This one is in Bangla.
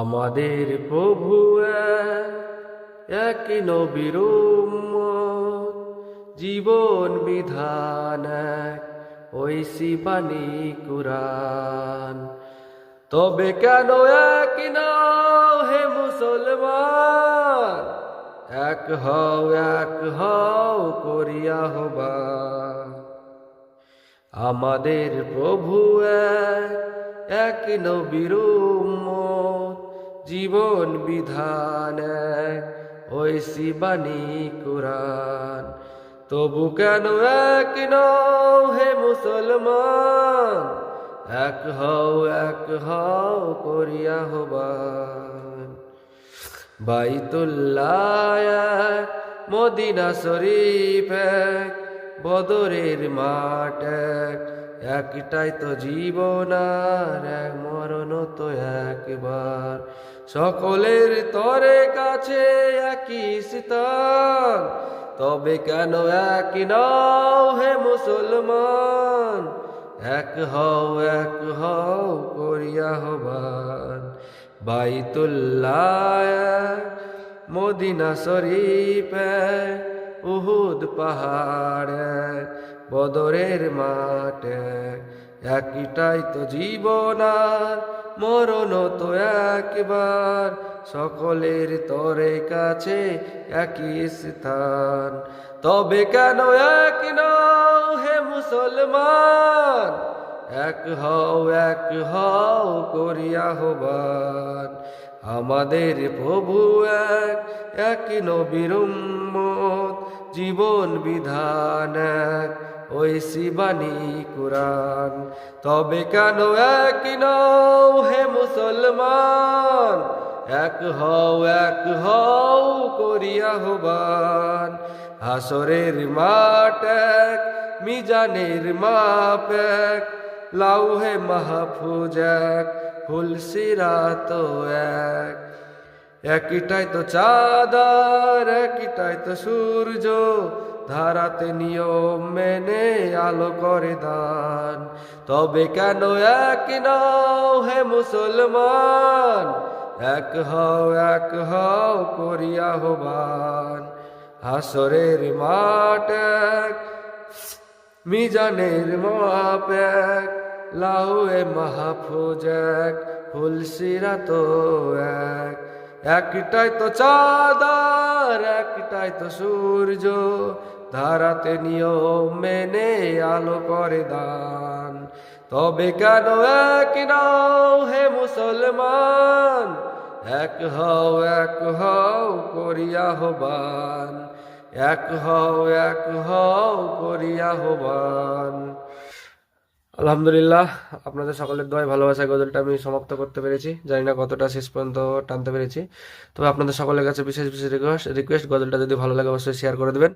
আমাদের প্রভু এক নবীর উম্মত, জীবন বিধান এক ঐশী বাণী কুরআন। তবে কেন এক নাও হে মুসলমান, এক হও করিয়া আহ্বান। আমাদের প্রভু এক নবীর উম্মত, জীবন বিধান এক ঐশী বাণী কুরআন। তবু কেন এক নও হে মুসলমান, এক হও করিয়া আহ্বান। বাইতুল্লাহ এক, মদিনা শরীফ এক, বদরের মাঠ এক, একটাই তো জীবন আর এক মরণ তো একবার। সকলের তরে কাছে একই স্থান, তবে কেন এক নও হে মুসলমান, এক হও করিয়া আহ্বান। বাইতুল্লাহ এক, মদিনা শরীফ এক, উহুদ পাহাড় এক, বদরের মাঠ এক, একটাই তো জীবন আর মরণ তো একবার। সকলের তরে কাছে একই স্থান, তবে কেন এক নও হে মুসলমান, এক হও করিয়া আহ্বান। আমাদের প্রভু এক নবীর উম্মত, জীবন বিধান এক ঐশী বাণী কুরআন। তবে কেন এক নও হে মুসলমান, এক হও করিয়া আহ্বান। হাসরের মাঠ এক, মিজানের মাপ এক, লাউহে মাহফুজ এক, ফুল সিরাত এক, একটাই তো চাঁদার একটাই তো সূর্য, ধারাতে নিয়ম মেনে আলো করে দান। তবে কেন এক নও হে মুসলমান, এক হও করিয়া আহ্বান। হাসরের মাঠ এক, মিজানের মাপ এক, লাউহে মাহফুজ এক, ফুল সিরাত এক, একটাই তো চাঁদার একটাই তো সূর্য, ধারাতে নিয়ম মেনে আলো করে দান। তবে কেন এক নও হে মুসলমান, এক হও করিয়া আহ্বান। এক হও করিয়া আহ্বান। আলহামদুলিল্লাহ, আপনাদের সকলের দোয়ায় ভালোবাসা গজলটা আমি সমাপ্ত করতে পেরেছি। জানি না কতটা শেষ পর্যন্ত টানতে পেরেছি, তবে আপনাদের সকলের কাছে বিশেষ রিকোয়েস্ট, গজলটা যদি ভালো লাগে অবশ্যই শেয়ার করে দেবেন।